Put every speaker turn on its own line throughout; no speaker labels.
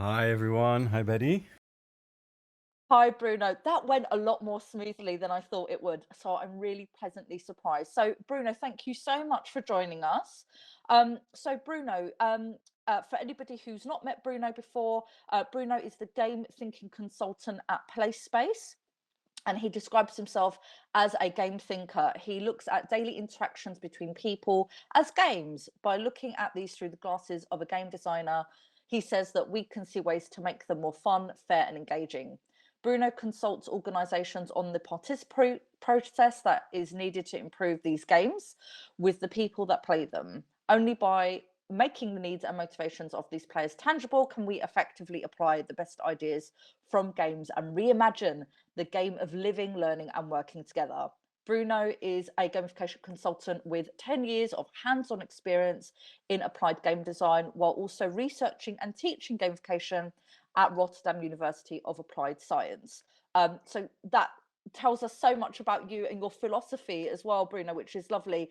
Hi everyone. Hi Betty.
Hi, Bruno. That went a lot more smoothly than I thought it would. So I'm really pleasantly surprised. So, Bruno, thank you so much for joining us. Bruno, for anybody who's not met Bruno before, Bruno is the game thinking consultant at PlaySpace. And he describes himself as a game thinker. He looks at daily interactions between people as games by looking at these through the glasses of a game designer. He says that we can see ways to make them more fun, fair, and engaging. Bruno consults organizations on the participatory process that is needed to improve these games with the people that play them. Only by making the needs and motivations of these players tangible can we effectively apply the best ideas from games and reimagine the game of living, learning, and working together. Bruno is a gamification consultant with 10 years of hands on experience in applied game design, while also researching and teaching gamification at Rotterdam University of Applied Science. So that tells us so much about you and your philosophy as well, Bruno, which is lovely.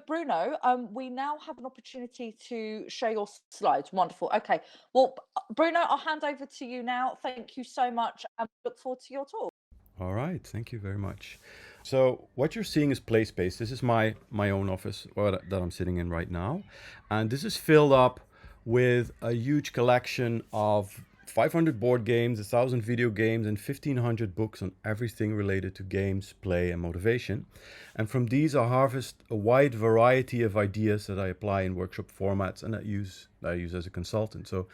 Bruno, we now have an opportunity to share your slides. Wonderful. Okay. Well, Bruno, I'll hand over to you now. Thank you so much and look forward to your talk.
All right. Thank you very much. So what you're seeing is PlaySpace. This is my own office that I'm sitting in right now, and this is filled up with a huge collection of 500 board games, 1,000 video games, and 1,500 books on everything related to games, play, and motivation. And from these, I harvest a wide variety of ideas that I apply in workshop formats and that I use as a consultant. So,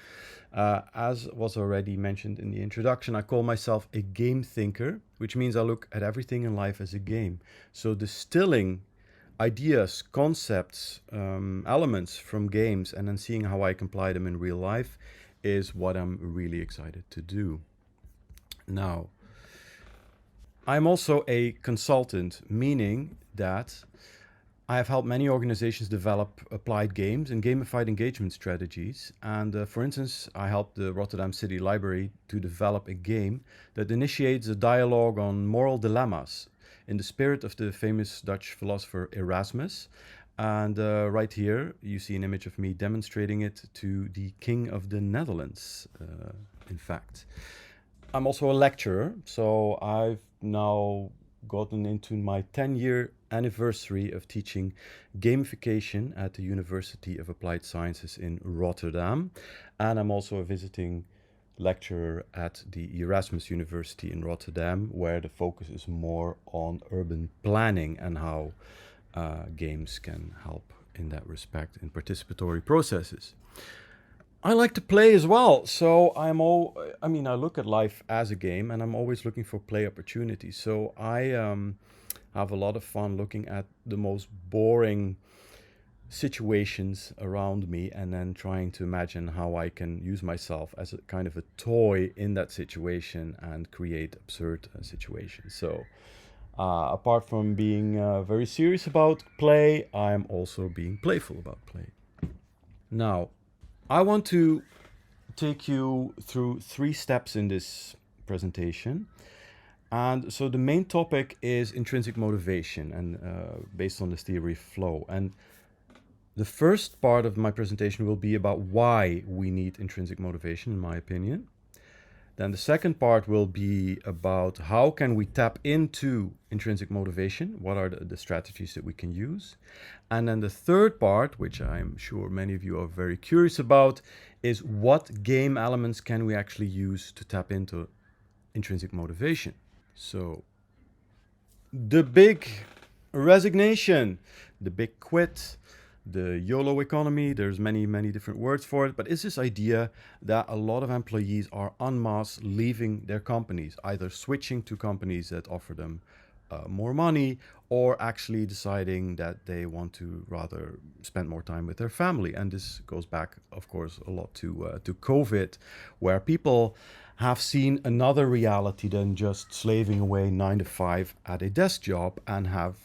as was already mentioned in the introduction, I call myself a game thinker, which means I look at everything in life as a game. So, distilling ideas, concepts, elements from games, and then seeing how I can apply them in real life is what I'm really excited to do. Now, I'm also a consultant, meaning that I have helped many organizations develop applied games and gamified engagement strategies. And for instance, I helped the Rotterdam City Library to develop a game that initiates a dialogue on moral dilemmas in the spirit of the famous Dutch philosopher Erasmus. And right here, you see an image of me demonstrating it to the King of the Netherlands, in fact. I'm also a lecturer, so I've now gotten into my 10-year anniversary of teaching gamification at the University of Applied Sciences in Rotterdam. And I'm also a visiting lecturer at the Erasmus University in Rotterdam, where the focus is more on urban planning and how games can help in that respect in participatory processes. I like to play as well. So I look at life as a game and I'm always looking for play opportunities. So I have a lot of fun looking at the most boring situations around me and then trying to imagine how I can use myself as a kind of a toy in that situation and create absurd situations. So apart from being very serious about play, I'm also being playful about play. Now, I want to take you through three steps in this presentation. And so the main topic is intrinsic motivation and based on this theory of flow. And the first part of my presentation will be about why we need intrinsic motivation, in my opinion. Then the second part will be about how can we tap into intrinsic motivation, what are the strategies that we can use. And then the third part, which I'm sure many of you are very curious about, is what game elements can we actually use to tap into intrinsic motivation. So the big resignation, the big quit, the YOLO economy, there's many different words for it, but it's this idea that a lot of employees are en masse leaving their companies, either switching to companies that offer them more money or actually deciding that they want to rather spend more time with their family. And this goes back, of course, a lot to COVID, where people have seen another reality than just slaving away 9 to 5 at a desk job and have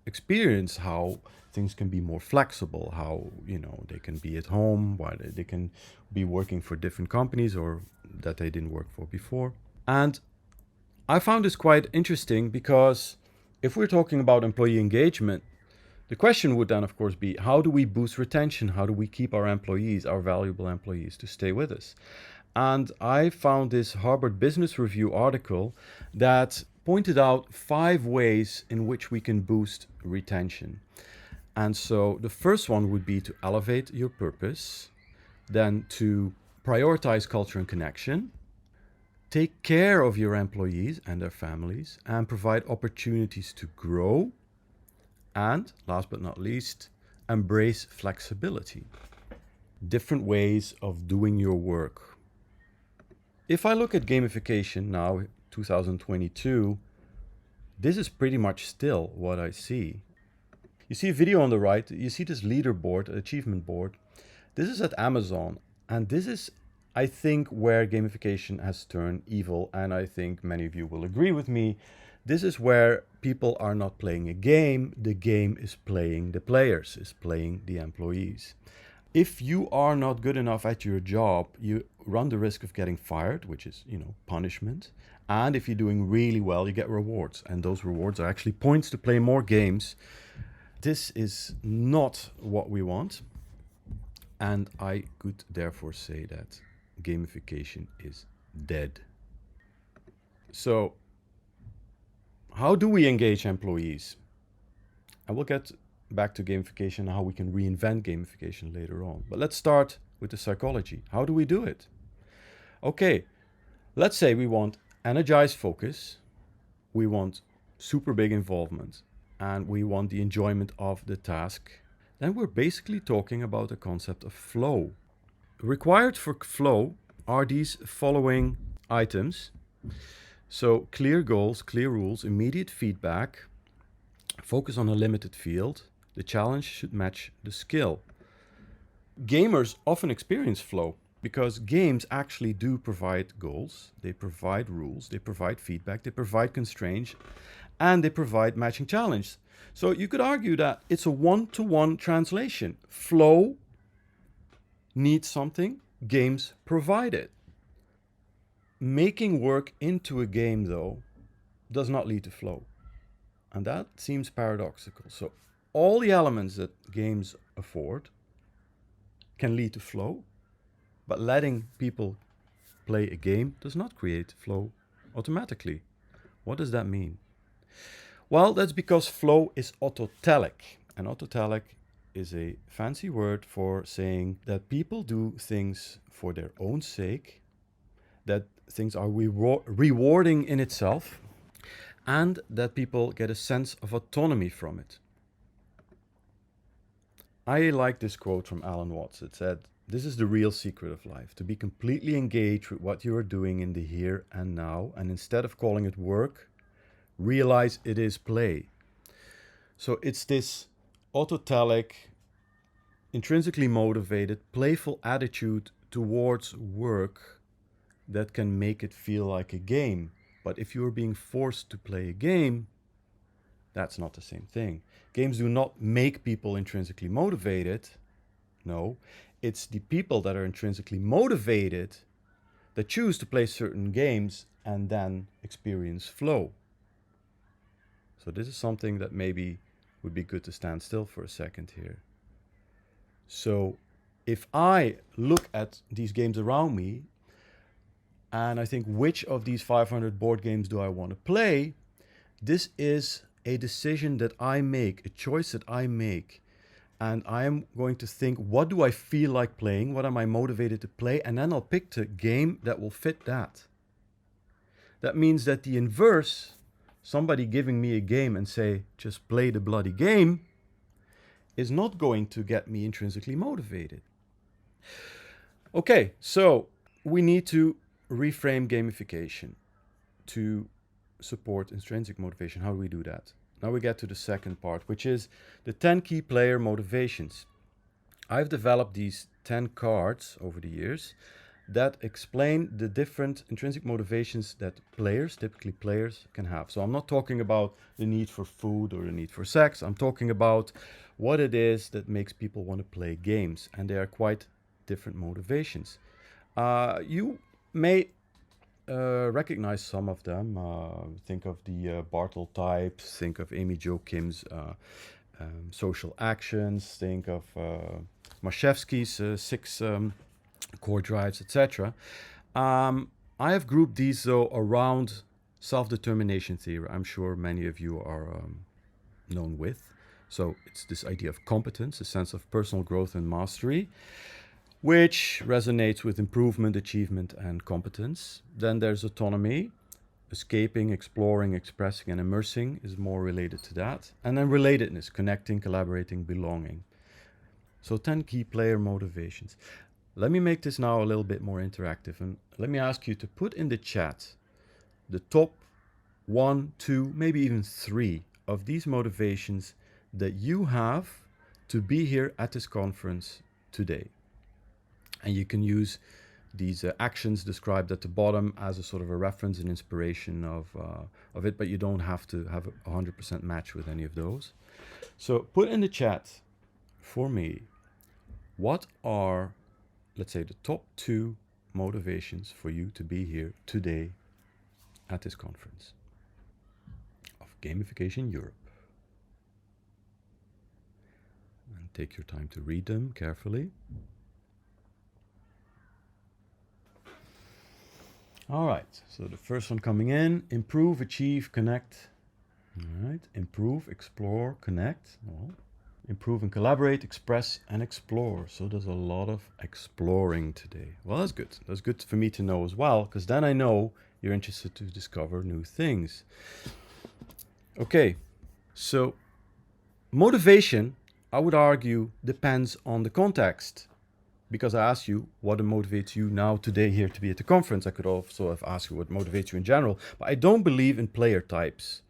experienced how things can be more flexible, how they can be at home, while they can be working for different companies or that they didn't work for before. And I found this quite interesting because if we're talking about employee engagement, The question would then, of course, be how do we boost retention? How do we keep our employees, our valuable employees, to stay with us? And I found this Harvard Business Review article that pointed out 5 ways in which we can boost retention. And so the first one would be to elevate your purpose, then to prioritize culture and connection, take care of your employees and their families, and provide opportunities to grow. And last but not least, embrace flexibility. Different ways of doing your work. If I look at gamification now, 2022, this is pretty much still what I see. You see a video on the right, you see this leaderboard, achievement board. This is at Amazon, and this is, I think, where gamification has turned evil, and I think many of you will agree with me. This is where people are not playing a game, the game is playing the players, is playing the employees. If you are not good enough at your job, you run the risk of getting fired, which is, punishment. And if you're doing really well, you get rewards, and those rewards are actually points to play more games. This is not what we want, and I could therefore say that gamification is dead. So, how do we engage employees? And we'll get back to gamification and how we can reinvent gamification later on. But let's start with the psychology. How do we do it? Okay, let's say we want energized focus, we want super big involvement, and we want the enjoyment of the task. Then we're basically talking about the concept of flow. Required for flow are these following items. So clear goals, clear rules, immediate feedback, focus on a limited field. The challenge should match the skill. Gamers often experience flow because games actually do provide goals, they provide rules, they provide feedback, they provide constraints, and they provide matching challenge. So you could argue that it's a one-to-one translation. Flow needs something, games provide it. Making work into a game, though, does not lead to flow. And that seems paradoxical. So all the elements that games afford can lead to flow, but letting people play a game does not create flow automatically. What does that mean? Well, that's because flow is autotelic. And autotelic is a fancy word for saying that people do things for their own sake, that things are rewarding in itself, and that people get a sense of autonomy from it. I like this quote from Alan Watts. It said, "This is the real secret of life, to be completely engaged with what you are doing in the here and now, and instead of calling it work, realize it is play." So it's this autotelic, intrinsically motivated, playful attitude towards work that can make it feel like a game. But if you're being forced to play a game, that's not the same thing. Games do not make people intrinsically motivated. No, it's the people that are intrinsically motivated that choose to play certain games and then experience flow. So this is something that maybe would be good to stand still for a second here. So if I look at these games around me and I think, which of these 500 board games do I want to play? This is a decision that I make, a choice that I make. And I am going to think, what do I feel like playing? What am I motivated to play? And then I'll pick the game that will fit that. That means that the inverse, somebody giving me a game and say, just play the bloody game, is not going to get me intrinsically motivated. Okay, so we need to reframe gamification to support intrinsic motivation. How do we do that? Now we get to the second part, which is the 10 key player motivations. I've developed these 10 cards over the years that explain the different intrinsic motivations that players, typically players, can have. So I'm not talking about the need for food or the need for sex. I'm talking about what it is that makes people want to play games. And they are quite different motivations. You may recognize some of them. Think of the Bartle types, think of Amy Jo Kim's social actions. Think of Mashevsky's 6 core drives, etc. I have grouped these though around self-determination theory. I'm sure many of you are known with. So it's this idea of competence, a sense of personal growth and mastery, which resonates with improvement, achievement, and competence. Then there's autonomy. Escaping, exploring, expressing, and immersing is more related to that. And then relatedness, connecting, collaborating, belonging. So 10 key player motivations. Let me make this now a little bit more interactive, and let me ask you to put in the chat the top 1, 2, maybe even 3 of these motivations that you have to be here at this conference today. And you can use these actions described at the bottom as a sort of a reference and inspiration of it, but you don't have to have a 100% match with any of those. So put in the chat for me, what are, let's say, the top 2 motivations for you to be here today at this conference of Gamification Europe. And take your time to read them carefully. All right, so the first one coming in, improve, achieve, connect. All right, improve, explore, connect. Well, improve and collaborate, express and explore. So there's a lot of exploring today. Well, that's good. That's good for me to know as well, because then I know you're interested to discover new things. Okay, so motivation, I would argue, depends on the context. Because I asked you what motivates you now today here to be at the conference. I could also have asked you what motivates you in general. But I don't believe in player types.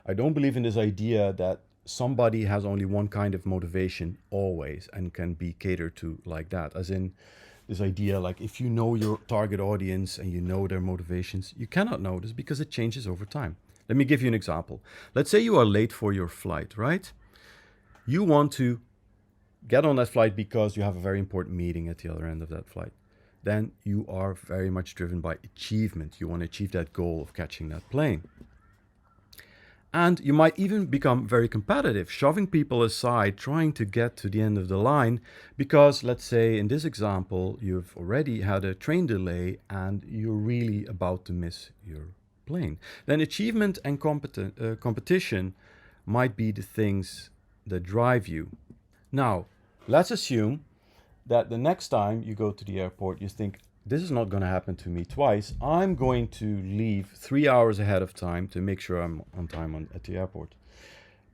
I don't believe in this idea that somebody has only one kind of motivation always and can be catered to like that. As in this idea, like if you know your target audience and you know their motivations, you cannot know this because it changes over time. Let me give you an example. Let's say you are late for your flight, right? You want to get on that flight because you have a very important meeting at the other end of that flight. Then you are very much driven by achievement. You want to achieve that goal of catching that plane. And you might even become very competitive, shoving people aside, trying to get to the end of the line because, let's say in this example, you've already had a train delay and you're really about to miss your plane. Then achievement and competition might be the things that drive you. Now, let's assume that the next time you go to the airport, you think, this is not going to happen to me twice. I'm going to leave 3 hours ahead of time to make sure I'm on time at the airport.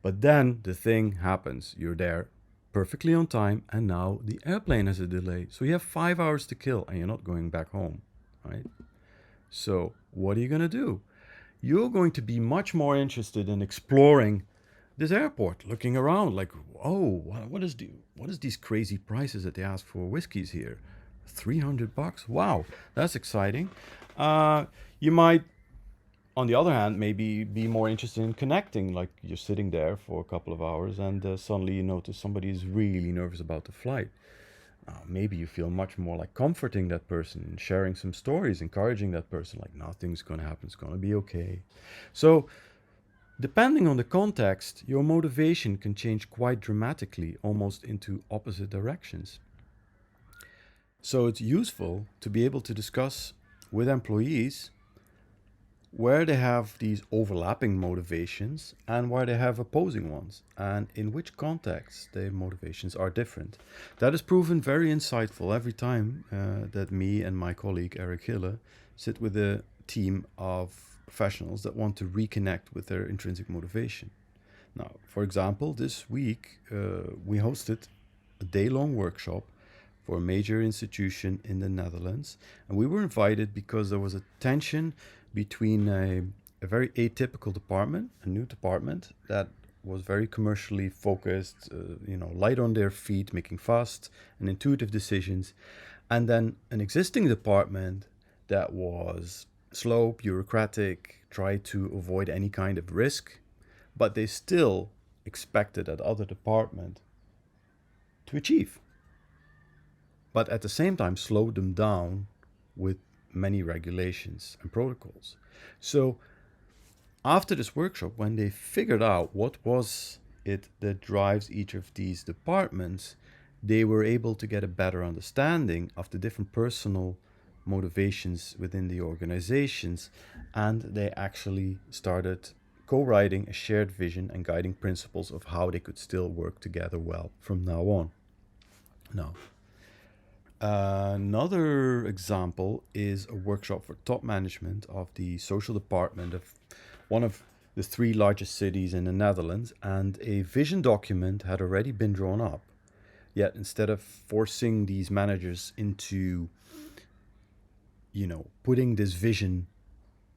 But then the thing happens. You're there perfectly on time, and now the airplane has a delay. So you have 5 hours to kill, and you're not going back home, right? So what are you going to do? You're going to be much more interested in exploring this airport, looking around like, oh, what is these crazy prices that they ask for whiskeys here? $300? Wow, that's exciting. You might, on the other hand, maybe be more interested in connecting, like you're sitting there for a couple of hours and suddenly you notice somebody is really nervous about the flight. Maybe you feel much more like comforting that person, sharing some stories, encouraging that person, like nothing's going to happen, it's going to be okay. So depending on the context, your motivation can change quite dramatically, almost into opposite directions. So it's useful to be able to discuss with employees where they have these overlapping motivations and where they have opposing ones, and in which context their motivations are different. That is proven very insightful every time that me and my colleague Eric Hille sit with a team of professionals that want to reconnect with their intrinsic motivation. Now, for example, this week we hosted a day-long workshop for a major institution in the Netherlands, and we were invited because there was a tension between a very atypical department, a new department that was very commercially focused, light on their feet, making fast and intuitive decisions, and then an existing department that was slow, bureaucratic, tried to avoid any kind of risk, but they still expected that other department to achieve. But at the same time, slowed them down with many regulations and protocols. So after this workshop, when they figured out what was it that drives each of these departments, they were able to get a better understanding of the different personal motivations within the organizations, and they actually started co-writing a shared vision and guiding principles of how they could still work together well from now on. Now, another example is a workshop for top management of the social department of one of the three largest cities in the Netherlands, and a vision document had already been drawn up. Yet instead of forcing these managers into, putting this vision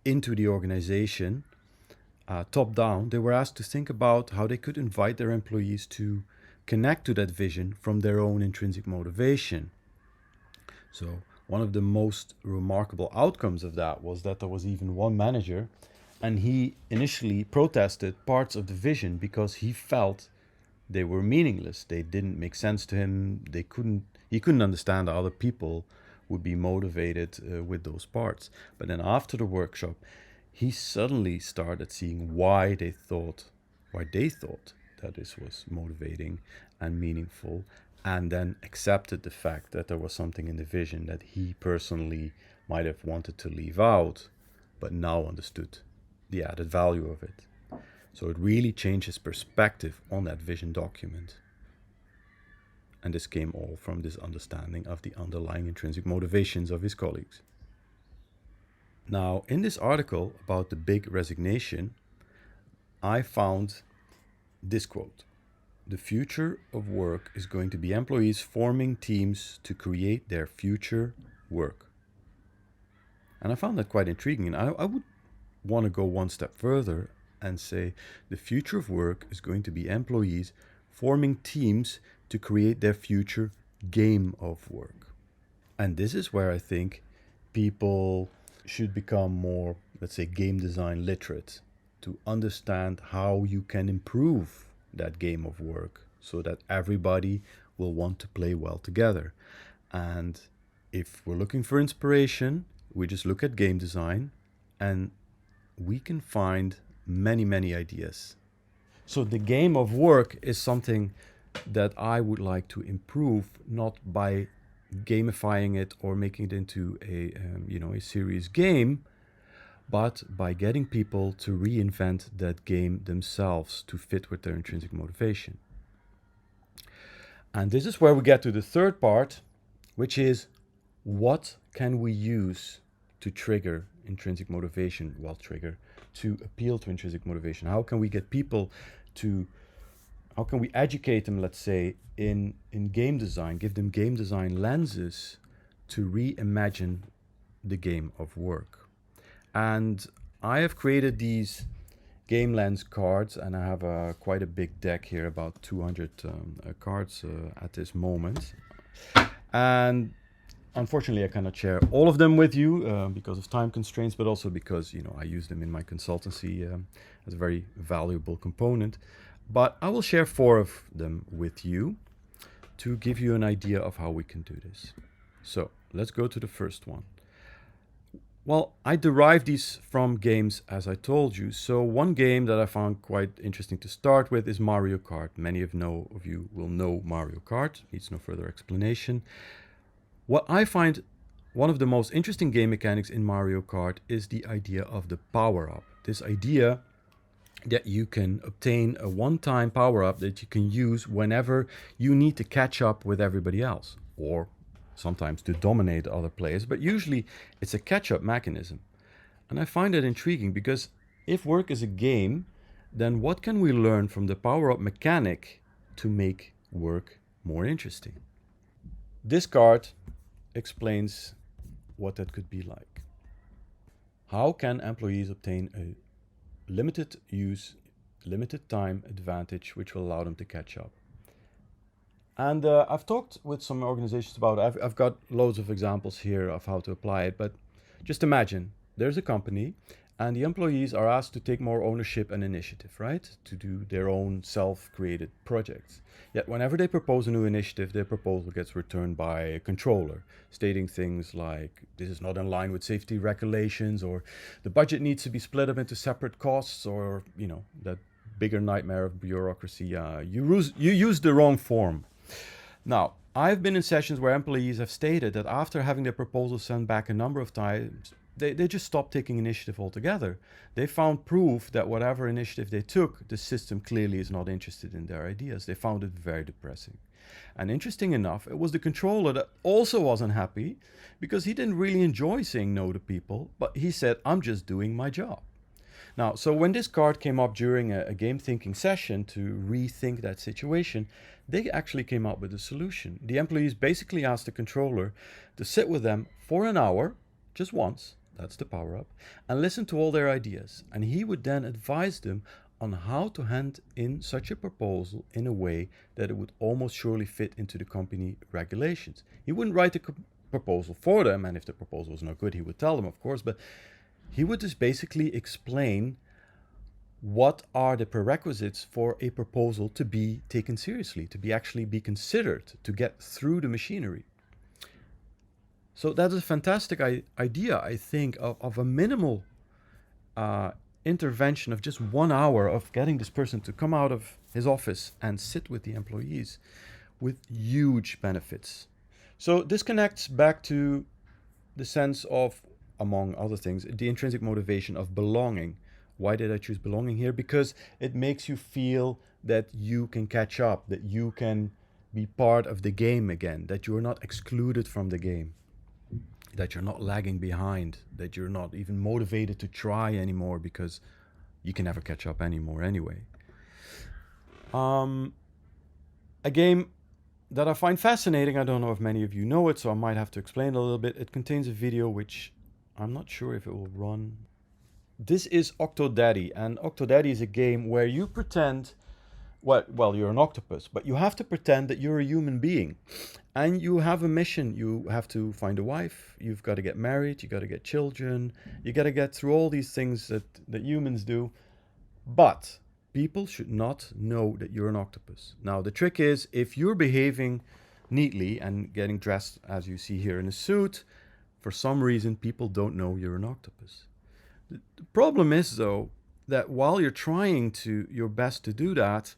into the organization, top down, they were asked to think about how they could invite their employees to connect to that vision from their own intrinsic motivation. So one of the most remarkable outcomes of that was that there was even one manager, and he initially protested parts of the vision because he felt they were meaningless. They didn't make sense to him. He couldn't understand how other people would be motivated with those parts. But then after the workshop, he suddenly started seeing why they thought that this was motivating and meaningful, and then accepted the fact that there was something in the vision that he personally might have wanted to leave out, but now understood the added value of it. So it really changed his perspective on that vision document. And this came all from this understanding of the underlying intrinsic motivations of his colleagues. Now, in this article about the big resignation, I found this quote: "The future of work is going to be employees forming teams to create their future work." And I found that quite intriguing. And I would want to go one step further and say the future of work is going to be employees forming teams to create their future game of work. And this is where I think people should become more, let's say, game design literate, to understand how you can improve that game of work so that everybody will want to play well together. And if we're looking for inspiration, we just look at game design and we can find many, many ideas. So the game of work is something that I would like to improve, not by gamifying it or making it into a serious game, but by getting people to reinvent that game themselves to fit with their intrinsic motivation. And this is where we get to the third part, which is what can we use to trigger intrinsic motivation, to appeal to intrinsic motivation? How can we get people how can we educate them, let's say, in game design, give them game design lenses to reimagine the game of work? And I have created these game lens cards, and I have quite a big deck here, about 200 cards at this moment. And unfortunately, I cannot share all of them with you because of time constraints, but also because I use them in my consultancy as a very valuable component. But I will share 4 of them with you to give you an idea of how we can do this. So let's go to the first one. Well, I derived these from games, as I told you. So one game that I found quite interesting to start with is Mario Kart. Many of you will know Mario Kart. Needs no further explanation. What I find one of the most interesting game mechanics in Mario Kart is the idea of the power-up. This idea that you can obtain a one-time power-up that you can use whenever you need to catch up with everybody else, or sometimes to dominate other players, but usually it's a catch-up mechanism. And I find that intriguing because if work is a game, then what can we learn from the power-up mechanic to make work more interesting? This card explains what that could be like. How can employees obtain a limited use, limited time advantage which will allow them to catch up? And I've talked with some organizations about it. I've got loads of examples here of how to apply it, but just imagine there's a company and the employees are asked to take more ownership and initiative, right? To do their own self-created projects. Yet whenever they propose a new initiative, their proposal gets returned by a controller, stating things like, this is not in line with safety regulations, or the budget needs to be split up into separate costs, or, that bigger nightmare of bureaucracy. You used the wrong form. Now, I've been in sessions where employees have stated that after having their proposals sent back a number of times, they just stopped taking initiative altogether. They found proof that whatever initiative they took, the system clearly is not interested in their ideas. They found it very depressing. And interesting enough, it was the controller that also wasn't happy because he didn't really enjoy saying no to people, but he said, I'm just doing my job. Now, so when this card came up during a game thinking session to rethink that situation, they actually came up with a solution. The employees basically asked the controller to sit with them for an hour, just once, that's the power up, and listen to all their ideas. And he would then advise them on how to hand in such a proposal in a way that it would almost surely fit into the company regulations. He wouldn't write the proposal for them, and if the proposal was not good, he would tell them, of course, but he would just basically explain what are the prerequisites for a proposal to be taken seriously, to be actually be considered, to get through the machinery. So that is a fantastic idea, I think, of a minimal intervention of just 1 hour of getting this person to come out of his office and sit with the employees with huge benefits. So this connects back to the sense of, among other things, the intrinsic motivation of belonging. Why did I choose belonging here? Because it makes you feel that you can catch up, that you can be part of the game again, that you're not excluded from the game, that you're not lagging behind, that you're not even motivated to try anymore because you can never catch up anymore anyway. A game that I find fascinating, I don't know if many of you know it, so I might have to explain a little bit. It contains a video which I'm not sure if it will run. This is Octodaddy, and Octodaddy is a game where you pretend, well, you're an octopus, but you have to pretend that you're a human being. And you have a mission. You have to find a wife, you've got to get married, you got to get children, you got to get through all these things that humans do. But people should not know that you're an octopus. Now, the trick is, if you're behaving neatly and getting dressed, as you see here, in a suit, for some reason, people don't know you're an octopus. The problem is, though, that while you're trying your best to do that,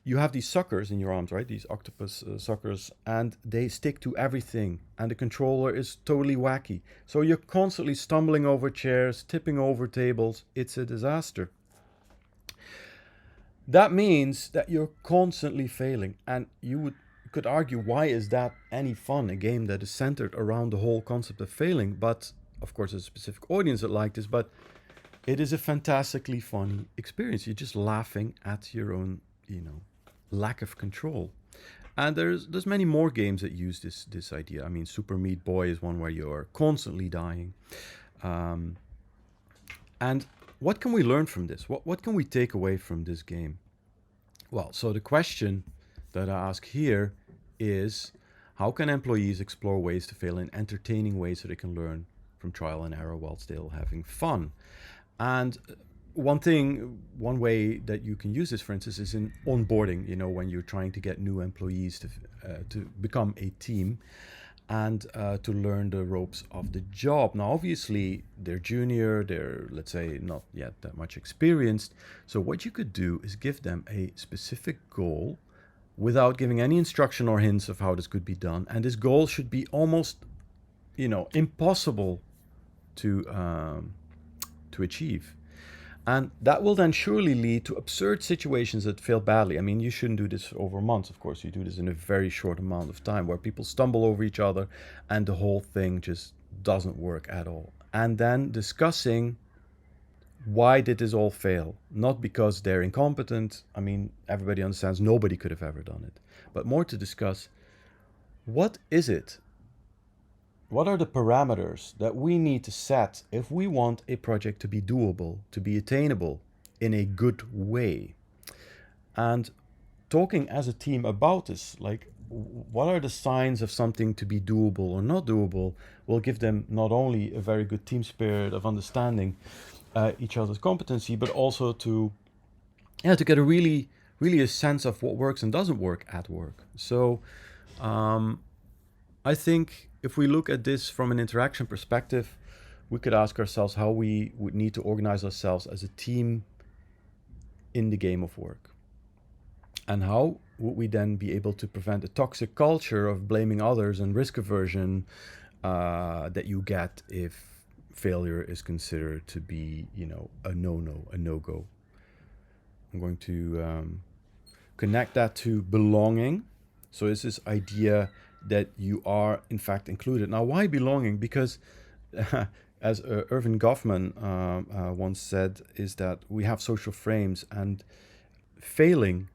you have these suckers in your arms, right? These octopus suckers, and they stick to everything. And the controller is totally wacky. So you're constantly stumbling over chairs, tipping over tables. It's a disaster. That means that you're constantly failing. And you could argue, why is that any fun? A game that is centered around the whole concept of failing. But of course, there's a specific audience that like this. But it is a fantastically funny experience. You're just laughing at your own, lack of control. And there's many more games that use this idea. I mean, Super Meat Boy is one where you're constantly dying. And what can we learn from this? What can we take away from this game? Well, so the question that I ask here is, how can employees explore ways to fail in entertaining ways so they can learn from trial and error while still having fun? And one way that you can use this, for instance, is in onboarding, when you're trying to get new employees to become a team and to learn the ropes of the job. Now, obviously, they're junior, they're, let's say, not yet that much experienced. So what you could do is give them a specific goal without giving any instruction or hints of how this could be done. And this goal should be almost, impossible to achieve. And that will then surely lead to absurd situations that fail badly. I mean, you shouldn't do this over months, of course. You do this in a very short amount of time where people stumble over each other and the whole thing just doesn't work at all. And then discussing, why did this all fail? Not because they're incompetent. I mean, everybody understands nobody could have ever done it. But more to discuss, what is it? What are the parameters that we need to set if we want a project to be doable, to be attainable in a good way? And talking as a team about this, like, what are the signs of something to be doable or not doable, will give them not only a very good team spirit of understanding each other's competency, but also to get a really a sense of what works and doesn't work at work. So I think if we look at this from an interaction perspective, we could ask ourselves how we would need to organize ourselves as a team in the game of work. And how would we then be able to prevent a toxic culture of blaming others and risk aversion that you get if failure is considered to be, a no-no, a no-go? I'm going to connect that to belonging. So it's this idea that you are in fact included. Now, why belonging? Because as Irving Goffman once said, is that we have social frames, and failing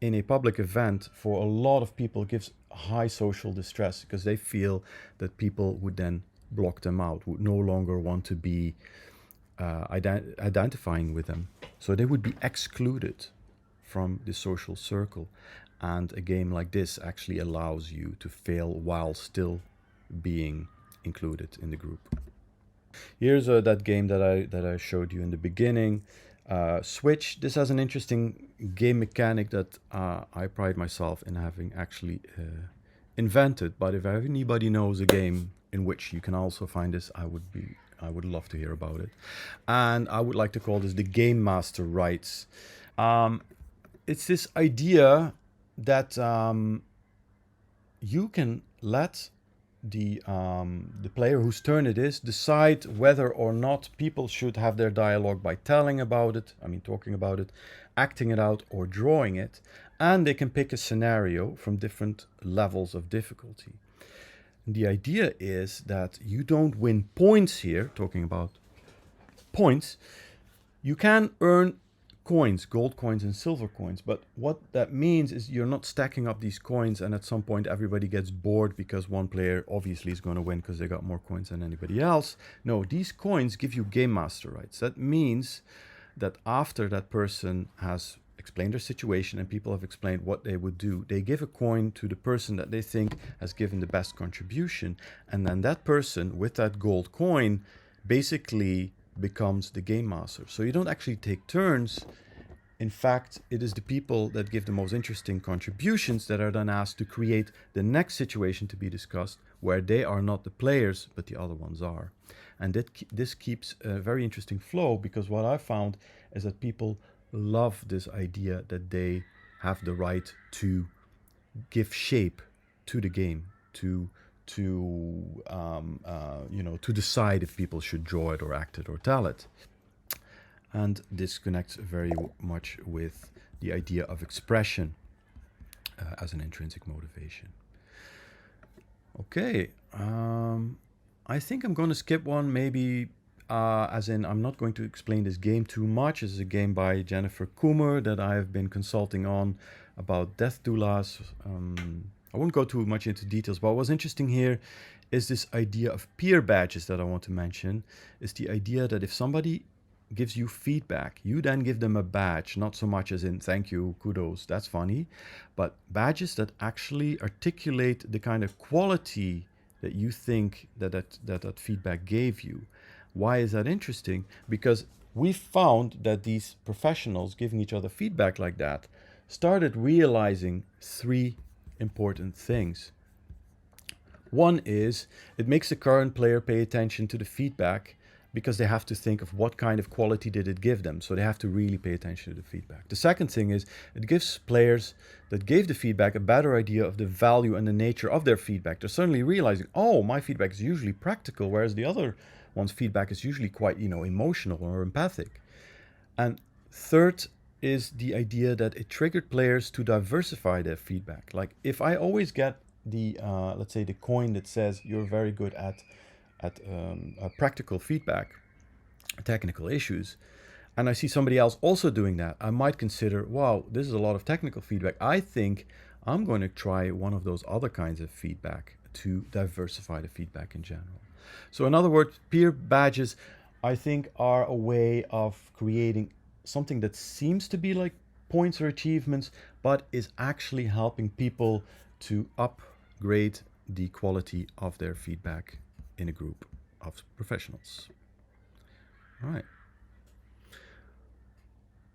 in a public event for a lot of people gives high social distress, because they feel that people would then block them out, would no longer want to be identifying with them. So they would be excluded from the social circle. And a game like this actually allows you to fail while still being included in the group. Here's that game that I showed you in the beginning. Switch. This has an interesting game mechanic that I pride myself in having actually invented. But if anybody knows a game in which you can also find this, I would love to hear about it. And I would like to call this the Game Master rights. It's this idea that you can let the player whose turn it is decide whether or not people should have their dialogue by telling about it, talking about it, acting it out, or drawing it. And they can pick a scenario from different levels of difficulty. And the idea is that you don't win points here, talking about points. You can earn coins, gold coins and silver coins, but what that means is you're not stacking up these coins and at some point everybody gets bored because one player obviously is going to win because they got more coins than anybody else. No, these coins give you game master rights. That means that after that person has explained their situation and people have explained what they would do, they give a coin to the person that they think has given the best contribution, and then that person with that gold coin basically becomes the game master. So you don't actually take turns. In fact, it is the people that give the most interesting contributions that are then asked to create the next situation to be discussed, where they are not the players, but the other ones are. And this keeps a very interesting flow, because what I found is that people love this idea that they have the right to give shape to the game, to decide if people should draw it or act it or tell it. And this connects very much with the idea of expression as an intrinsic motivation. Okay, I think I'm going to skip one, maybe as in I'm not going to explain this game too much. This is a game by Jennifer Coomer that I have been consulting on about death doulas. I won't go too much into details, but what's interesting here is this idea of peer badges that I want to mention. Is the idea that if somebody gives you feedback, you then give them a badge, not so much as in thank you, kudos, that's funny, but badges that actually articulate the kind of quality that you think that feedback gave you. Why is that interesting? Because we found that these professionals giving each other feedback like that started realizing three important things. One is it makes the current player pay attention to the feedback, because they have to think of what kind of quality did it give them. So they have to really pay attention to the feedback. The second thing is it gives players that gave the feedback a better idea of the value and the nature of their feedback. They're suddenly realizing, oh, my feedback is usually practical, whereas the other one's feedback is usually quite, emotional or empathic. And third is the idea that it triggered players to diversify their feedback. Like if I always get the, let's say the coin that says you're very good at practical feedback, technical issues, and I see somebody else also doing that, I might consider, wow, this is a lot of technical feedback. I think I'm going to try one of those other kinds of feedback to diversify the feedback in general. So in other words, peer badges, I think, are a way of creating something that seems to be like points or achievements, but is actually helping people to upgrade the quality of their feedback in a group of professionals. All right.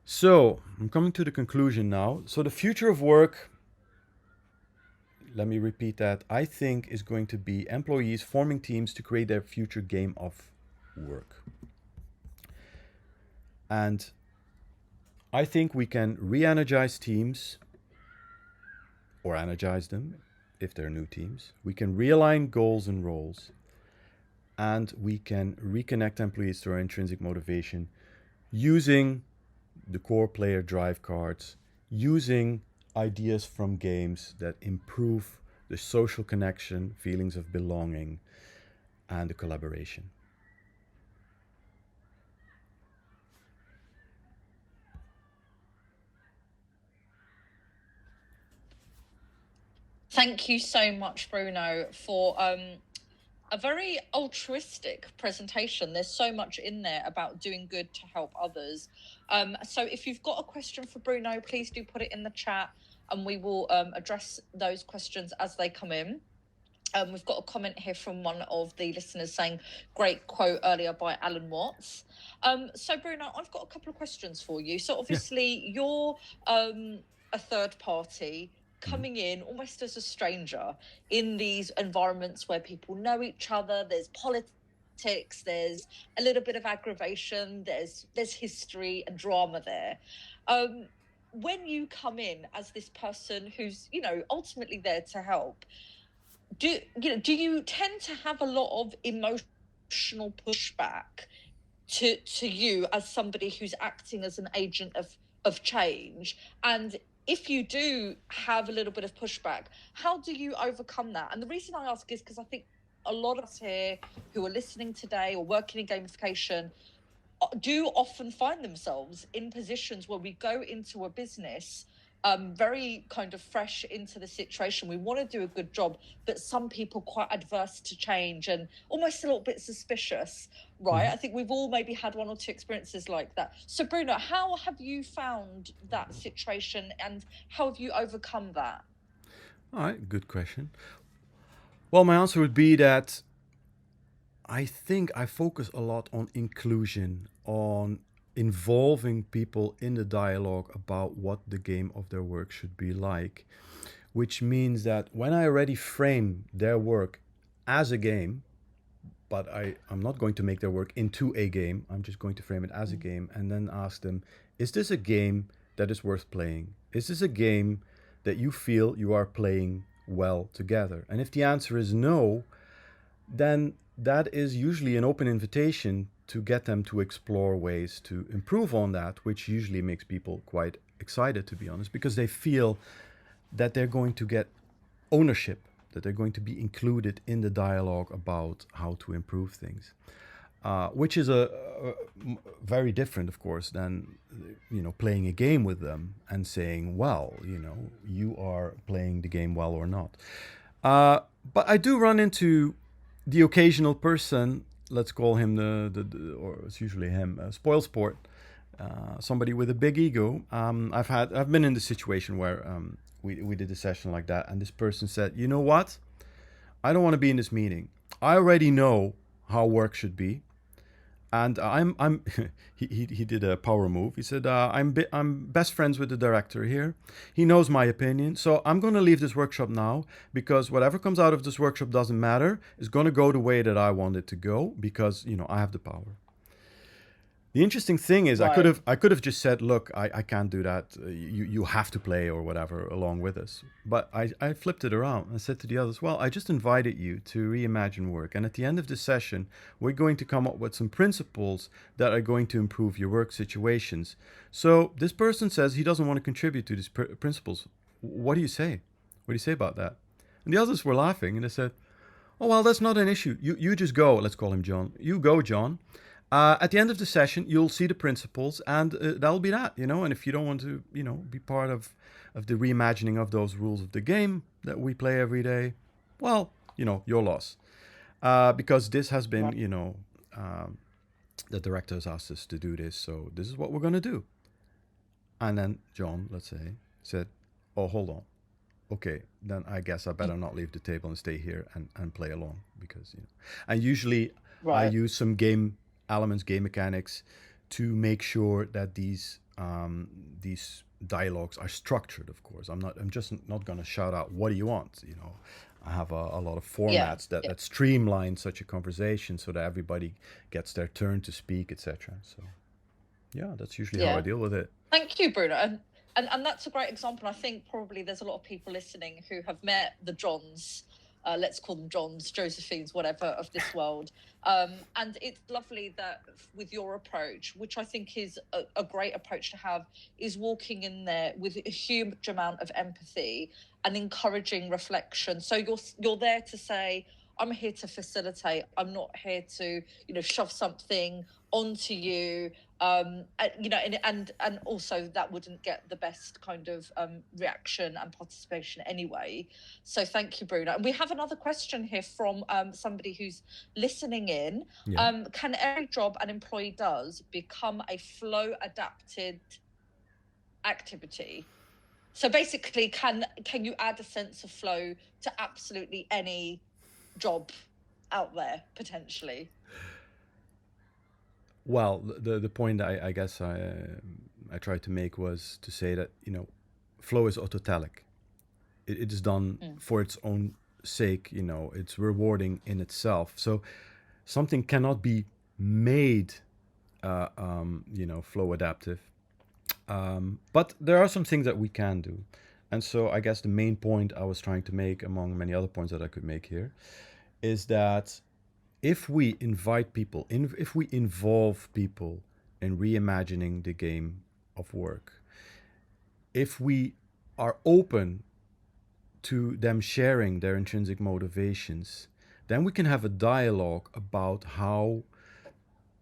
So I'm coming to the conclusion now. So the future of work, let me repeat that, I think is going to be employees forming teams to create their future game of work. And I think we can re-energize teams or energize them if they're new teams. We can realign goals and roles, and we can reconnect employees to our intrinsic motivation using the core player drive cards, using ideas from games that improve the social connection, feelings of belonging, and the collaboration.
Thank you so much, Bruno, for a very altruistic presentation. There's so much in there about doing good to help others. So if you've got a question for Bruno, please do put it in the chat and we will address those questions as they come in. We've got a comment here from one of the listeners saying, great quote earlier by Alan Watts. So Bruno, I've got a couple of questions for you. So obviously you're a third party coming in almost as a stranger in these environments where people know each other, there's politics, there's a little bit of aggravation, there's history and drama there. When you come in as this person who's, ultimately there to help, do you tend to have a lot of emotional pushback to you as somebody who's acting as an agent of change? And if you do have a little bit of pushback, how do you overcome that? And the reason I ask is because I think a lot of us here who are listening today or working in gamification do often find themselves in positions where we go into a business very kind of fresh into the situation. We want to do a good job, but some people quite adverse to change and almost a little bit suspicious, right? I think we've all maybe had one or two experiences like that. So Bruno, how have you found that situation and how have you overcome that?
All right, good question. Well, my answer would be that I think I focus a lot on inclusion, on involving people in the dialogue about what the game of their work should be like, which means that when I already frame their work as a game, but I'm not going to make their work into a game, I'm just going to frame it as a game and then ask them, is this a game that is worth playing? Is this a game that you feel you are playing well together? And if the answer is no, then that is usually an open invitation to get them to explore ways to improve on that, which usually makes people quite excited, to be honest, because they feel that they're going to get ownership, that they're going to be included in the dialogue about how to improve things, which is a very different, of course, than playing a game with them and saying, well, you are playing the game well or not. But I do run into the occasional person, let's call him or it's usually him, spoil sport, somebody with a big ego. I've been in the situation where we did a session like that, and this person said, you know what? I don't want to be in this meeting. I already know how work should be, and I'm he did a power move. He said, I'm best friends with the director here. He knows my opinion, so I'm going to leave this workshop now because whatever comes out of this workshop doesn't matter. It's going to go the way that I want it to go because I have the power. The interesting thing is,
Right.
I could have just said, look, I can't do that. You have to play or whatever along with us. But I flipped it around and said to the others, well, I just invited you to reimagine work. And at the end of this session, we're going to come up with some principles that are going to improve your work situations. So this person says he doesn't want to contribute to these principles. What do you say? What do you say about that? And the others were laughing and they said, oh, well, that's not an issue. You just go. Let's call him John. You go, John. At the end of the session, you'll see the principles, and that'll be that, And if you don't want to, be part of the reimagining of those rules of the game that we play every day, well, your loss. Because this has been, the director has asked us to do this, so this is what we're going to do. And then John, let's say, said, oh, hold on. Okay, then I guess I better not leave the table and stay here and play along because, And usually I use some game elements, game mechanics, to make sure that these dialogues are structured. Of course, I'm just not going to shout out, "What do you want?" I have a lot of formats that streamline such a conversation so that everybody gets their turn to speak, etc. So, yeah, that's usually how I deal with it.
Thank you, Bruno. And that's a great example. I think probably there's a lot of people listening who have met the Johns, let's call them Johns, Josephines, whatever, of this world. And it's lovely that with your approach, which I think is a great approach to have, is walking in there with a huge amount of empathy and encouraging reflection. So you're there to say, I'm here to facilitate. I'm not here to, shove something onto you. And also that wouldn't get the best kind of reaction and participation anyway. So thank you, Bruno. And we have another question here from somebody who's listening in.
Yeah.
Can every job an employee does become a flow adapted activity? So basically, can you add a sense of flow to absolutely any job out there potentially?
Well, the point I guess I tried to make was to say that flow is autotelic. It is done for its own sake. It's rewarding in itself. So something cannot be made, flow adaptive. But there are some things that we can do. And so I guess the main point I was trying to make, among many other points that I could make here, is that if we invite people, if we involve people in reimagining the game of work, if we are open to them sharing their intrinsic motivations, then we can have a dialogue about how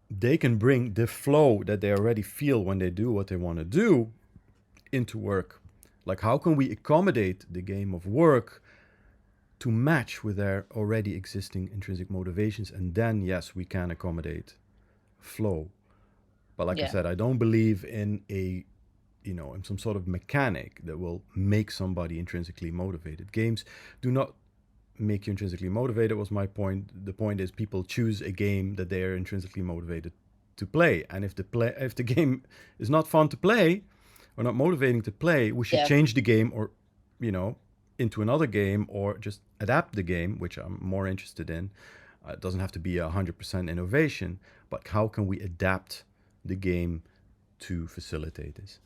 they can bring the flow that they already feel when they do what they want to do into work. Like, how can we accommodate the game of work to match with their already existing intrinsic motivations? And then, yes, we can accommodate flow. But like I said, I don't believe in in some sort of mechanic that will make somebody intrinsically motivated. Games do not make you intrinsically motivated, was my point. The point is, people choose a game that they are intrinsically motivated to play. And if the game is not fun to play or not motivating to play, we should change the game, or into another game, or just adapt the game, which I'm more interested in. It doesn't have to be 100% innovation, but how can we adapt the game to facilitate this?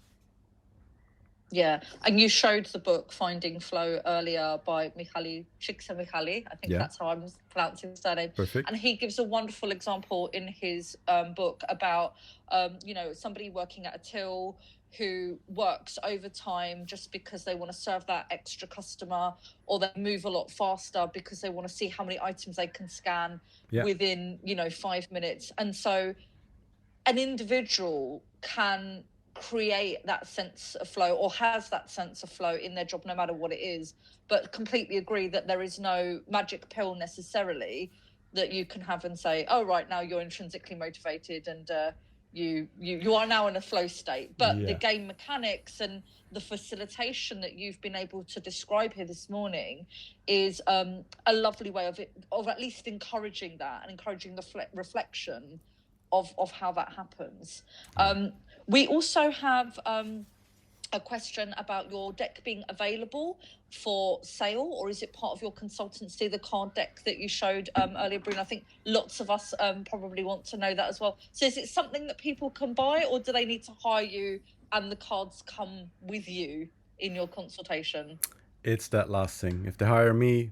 Yeah, and you showed the book Finding Flow earlier by Mihaly Csikszentmihalyi. I think that's how I'm pronouncing his surname.
Perfect.
And he gives a wonderful example in his book about, somebody working at a till who works overtime just because they want to serve that extra customer, or they move a lot faster because they want to see how many items they can scan within, 5 minutes. And so an individual can create that sense of flow, or has that sense of flow in their job, no matter what it is. But completely agree that there is no magic pill necessarily that you can have and say, oh, right, now you're intrinsically motivated and you are now in a flow state. But the game mechanics and the facilitation that you've been able to describe here this morning is a lovely way of at least encouraging that and encouraging the reflection of how that happens. We also have a question about your deck being available for sale, or is it part of your consultancy, the card deck that you showed earlier, Bruno? I think lots of us probably want to know that as well. So is it something that people can buy, or do they need to hire you and the cards come with you in your consultation?
It's that last thing. If they hire me,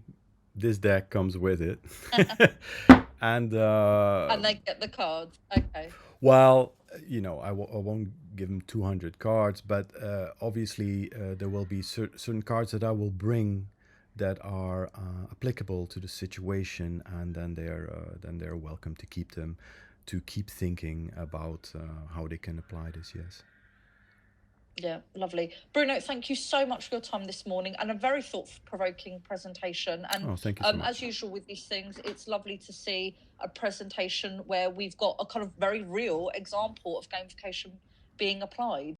this deck comes with it. And
they get the cards. Okay.
Well, I won't give them 200 cards, but obviously there will be certain cards that I will bring that are applicable to the situation, and then they're welcome to keep them, to keep thinking about how they can apply this. Yes.
Yeah, lovely. Bruno, thank you so much for your time this morning, and a very thought-provoking presentation. And
thank you so much.
As usual with these things, it's lovely to see a presentation where we've got a kind of very real example of gamification being applied.